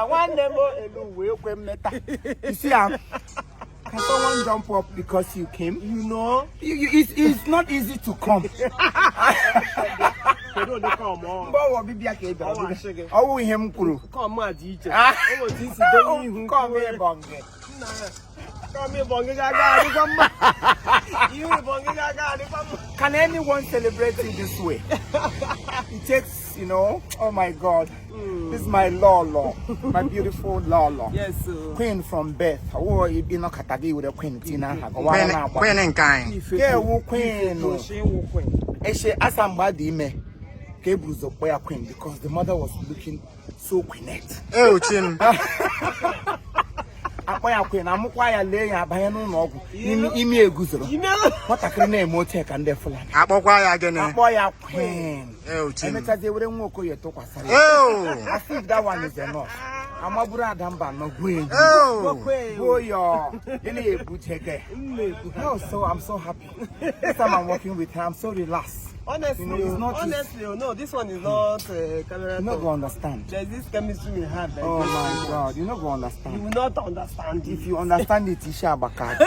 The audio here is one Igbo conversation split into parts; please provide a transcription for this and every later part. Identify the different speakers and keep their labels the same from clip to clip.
Speaker 1: One day you see, can someone jump up because you came? You know, it's not easy to come. Oh, him crew. Come on, teacher. Come here, Bonge. Can anyone celebrate it this way? It takes, oh my God. This is my Lolo, my beautiful Lolo. Yes, sir. Queen from birth. Oh, you be not Katagi with a queen, Tina. Queen and kind. Yeah, queen. She asked somebody me. Gabriel's a queen because the mother was looking so queenette. Oh, chin. I'm quite laying up by no email guzo. What I can name more take and therefore. I again. A queen. Oh, and they wouldn't walk your talk. Oh, I think that one is enough. I'm a brother, Mbano queen. Oh, you're any good take. Oh, so I'm so happy. This time I'm working with her, I'm so relaxed. Honestly, no, this one is not camera. You're not going to understand. There's this chemistry we have. Oh my God, you're not going to understand. You will not understand. If you understand it, Isha Bakad.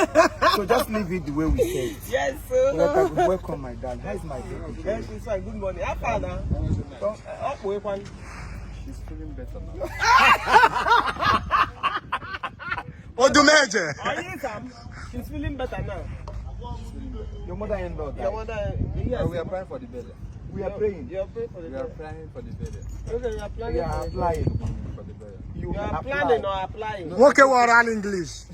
Speaker 1: So just leave it the way we say it. Yes, sir. Welcome, my dad. How's my baby? Yes, it's fine. Good morning. How far now? Up with one. She's feeling better now. What do you measure? She's feeling better now. Your mother-in-law. Your mother. Yes. We are praying for the baby. We are praying. You are praying for the baby. We are praying for the baby. Okay, you are planning. We are applying for the baby. You are planning or applying? Okay, oral English.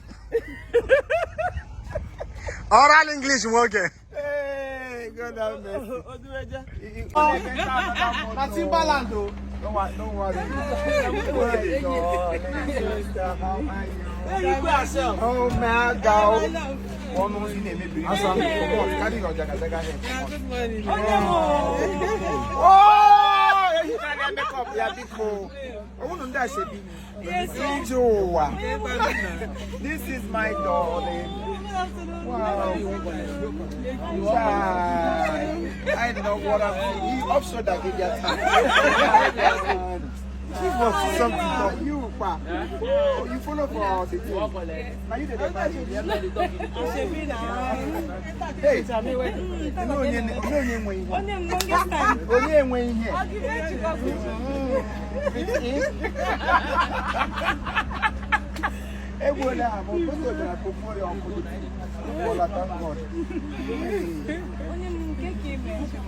Speaker 1: Oral English, okay. Hey, God have mercy. Nothing balance, though. Don't worry. Oh my God. One more in the baby. Carry your jacket. Good morning. Oh, you can't make up. You are big. Oh, no, that's it. Yes, this is my darling. Wow. I know what I'm saying. He offshore that he gets. This was something from you, Pa. Oh, you follow for the team. Now you did the hey, tell me when. No,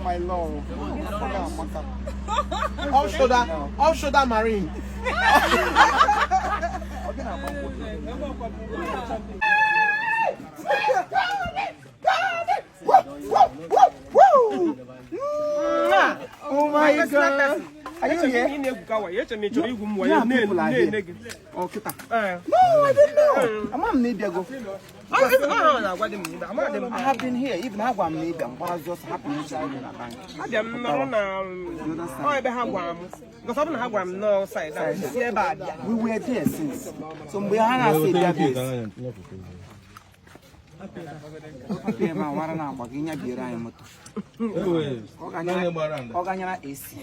Speaker 1: my love. Off shoulder marine. Oh my God. Are you here? Yeah, oh, I didn't know. I'm I have been here. Even I was maybe I was just happy to be in a bank. We were there since. So we are not saying okay, man, what an hour. Give me a beer. I'm AC.